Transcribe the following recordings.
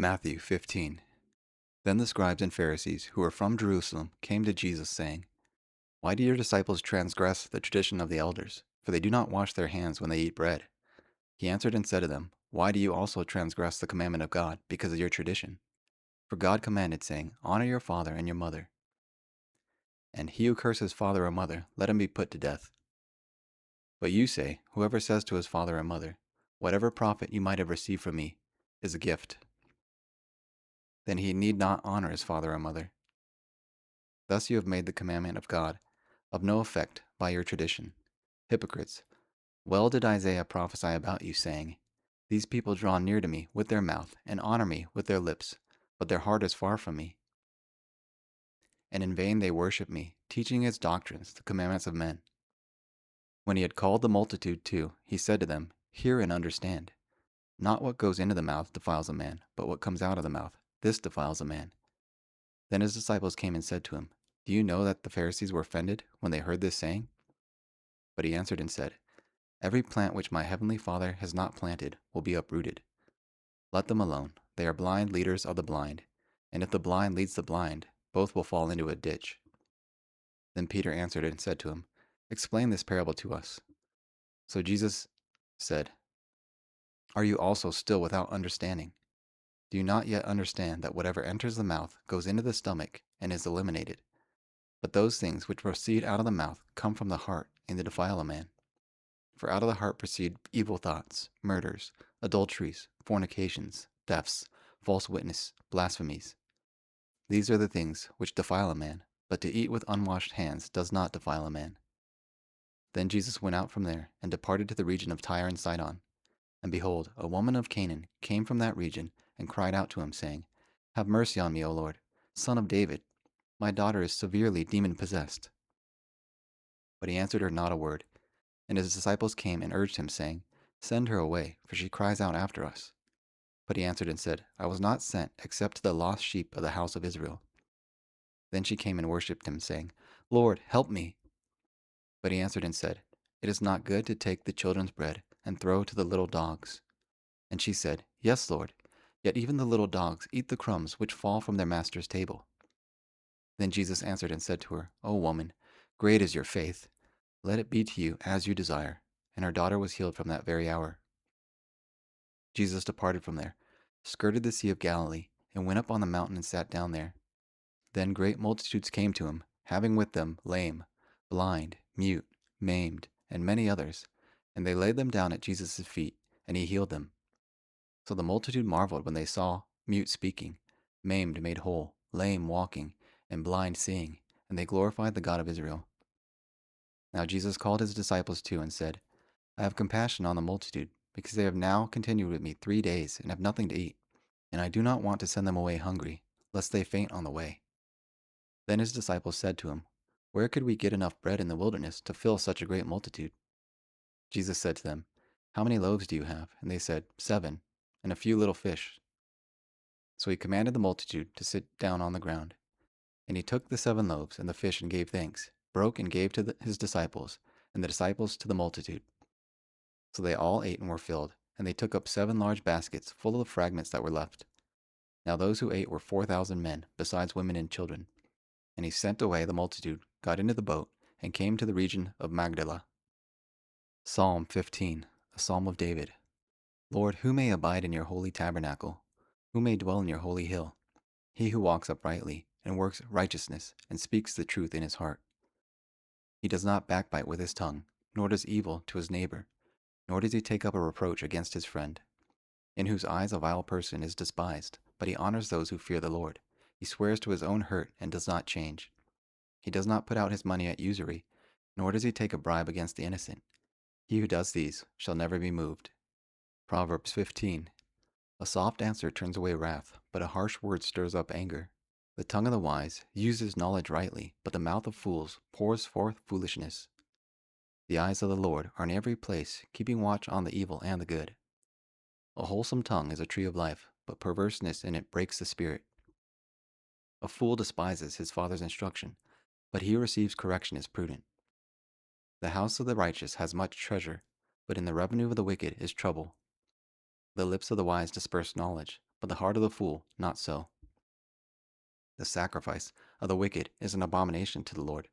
Matthew 15. Then the scribes and Pharisees who were from Jerusalem came to Jesus, saying, Why do your disciples transgress the tradition of the elders? For they do not wash their hands when they eat bread. He answered and said to them, Why do you also transgress the commandment of God because of your tradition? For God commanded, saying, Honor your father and your mother. And he who curses father or mother, let him be put to death. But you say, Whoever says to his father or mother, Whatever profit you might have received from me is a gift, then he need not honor his father or mother. Thus you have made the commandment of God of no effect by your tradition. Hypocrites, well did Isaiah prophesy about you, saying, These people draw near to me with their mouth and honor me with their lips, but their heart is far from me. And in vain they worship me, teaching as doctrines the commandments of men. When he had called the multitude too, he said to them, Hear and understand. Not what goes into the mouth defiles a man, but what comes out of the mouth, this defiles a man. Then his disciples came and said to him, Do you know that the Pharisees were offended when they heard this saying? But he answered and said, Every plant which my heavenly Father has not planted will be uprooted. Let them alone. They are blind leaders of the blind. And if the blind leads the blind, both will fall into a ditch. Then Peter answered and said to him, Explain this parable to us. So Jesus said, Are you also still without understanding? Do you not yet understand that whatever enters the mouth goes into the stomach and is eliminated? But those things which proceed out of the mouth come from the heart and they defile a man. For out of the heart proceed evil thoughts, murders, adulteries, fornications, thefts, false witness, blasphemies. These are the things which defile a man, but to eat with unwashed hands does not defile a man. Then Jesus went out from there and departed to the region of Tyre and Sidon. And behold, a woman of Canaan came from that region and cried out to him, saying, Have mercy on me, O Lord, Son of David. My daughter is severely demon-possessed. But he answered her not a word. And his disciples came and urged him, saying, Send her away, for she cries out after us. But he answered and said, I was not sent except to the lost sheep of the house of Israel. Then she came and worshipped him, saying, Lord, help me. But he answered and said, It is not good to take the children's bread and throw to the little dogs. And she said, Yes, Lord, yet even the little dogs eat the crumbs which fall from their master's table. Then Jesus answered and said to her, O woman, great is your faith. Let it be to you as you desire. And her daughter was healed from that very hour. Jesus departed from there, skirted the Sea of Galilee, and went up on the mountain and sat down there. Then great multitudes came to him, having with them lame, blind, mute, maimed, and many others, and they laid them down at Jesus' feet, and he healed them. So the multitude marveled when they saw mute speaking, maimed made whole, lame walking, and blind seeing, and they glorified the God of Israel. Now Jesus called his disciples too and said, I have compassion on the multitude, because they have now continued with me 3 days and have nothing to eat, and I do not want to send them away hungry, lest they faint on the way. Then his disciples said to him, Where could we get enough bread in the wilderness to fill such a great multitude? Jesus said to them, How many loaves do you have? And they said, 7, and a few little fish. So he commanded the multitude to sit down on the ground. And he took the 7 loaves and the fish and gave thanks, broke and gave to his disciples, and the disciples to the multitude. So they all ate and were filled, and they took up 7 large baskets full of the fragments that were left. Now those who ate were 4,000 men, besides women and children. And he sent away the multitude, got into the boat, and came to the region of Magdala. Psalm 15, a psalm of David. Lord, who may abide in your holy tabernacle? Who may dwell in your holy hill? He who walks uprightly, and works righteousness, and speaks the truth in his heart. He does not backbite with his tongue, nor does evil to his neighbor, nor does he take up a reproach against his friend. In whose eyes a vile person is despised, but he honors those who fear the Lord. He swears to his own hurt and does not change. He does not put out his money at usury, nor does he take a bribe against the innocent. He who does these shall never be moved. Proverbs 15. A soft answer turns away wrath, but a harsh word stirs up anger. The tongue of the wise uses knowledge rightly, but the mouth of fools pours forth foolishness. The eyes of the Lord are in every place, keeping watch on the evil and the good. A wholesome tongue is a tree of life, but perverseness in it breaks the spirit. A fool despises his father's instruction, but he who receives correction is prudent. The house of the righteous has much treasure, but in the revenue of the wicked is trouble. The lips of the wise disperse knowledge, but the heart of the fool not so. The sacrifice of the wicked is an abomination to the Lord,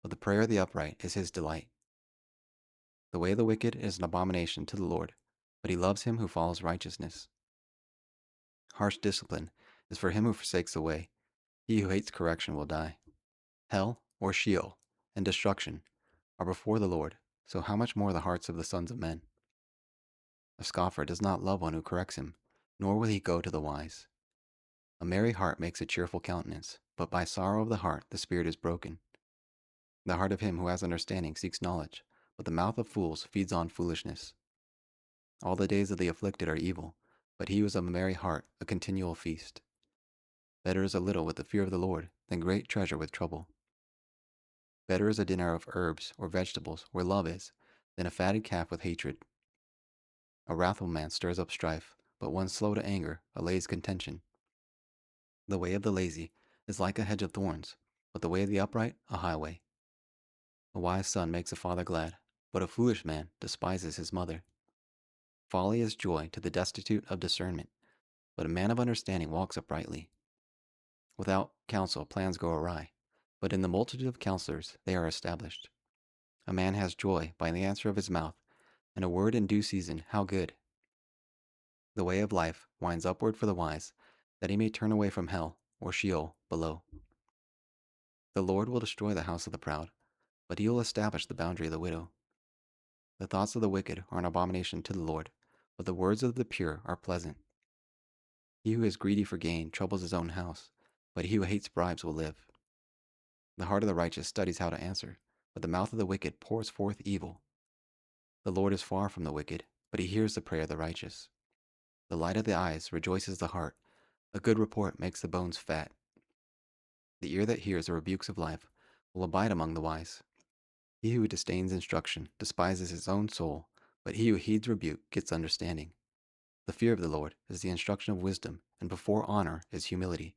but the prayer of the upright is his delight. The way of the wicked is an abomination to the Lord, but he loves him who follows righteousness. Harsh discipline is for him who forsakes the way. He who hates correction will die. Hell, or Sheol, and destruction are before the Lord, so how much more the hearts of the sons of men? A scoffer does not love one who corrects him, nor will he go to the wise. A merry heart makes a cheerful countenance, but by sorrow of the heart the spirit is broken. The heart of him who has understanding seeks knowledge, but the mouth of fools feeds on foolishness. All the days of the afflicted are evil, but he who is of a merry heart a continual feast. Better is a little with the fear of the Lord than great treasure with trouble. Better is a dinner of herbs or vegetables where love is, than a fatted calf with hatred. A wrathful man stirs up strife, but one slow to anger allays contention. The way of the lazy is like a hedge of thorns, but the way of the upright a highway. A wise son makes a father glad, but a foolish man despises his mother. Folly is joy to the destitute of discernment, but a man of understanding walks uprightly. Without counsel plans go awry, but in the multitude of counselors they are established. A man has joy by the answer of his mouth, and a word in due season, how good! The way of life winds upward for the wise, that he may turn away from hell, or Sheol, below. The Lord will destroy the house of the proud, but he will establish the boundary of the widow. The thoughts of the wicked are an abomination to the Lord, but the words of the pure are pleasant. He who is greedy for gain troubles his own house, but he who hates bribes will live. The heart of the righteous studies how to answer, but the mouth of the wicked pours forth evil. The Lord is far from the wicked, but he hears the prayer of the righteous. The light of the eyes rejoices the heart. A good report makes the bones fat. The ear that hears the rebukes of life will abide among the wise. He who disdains instruction despises his own soul, but he who heeds rebuke gets understanding. The fear of the Lord is the instruction of wisdom, and before honor is humility.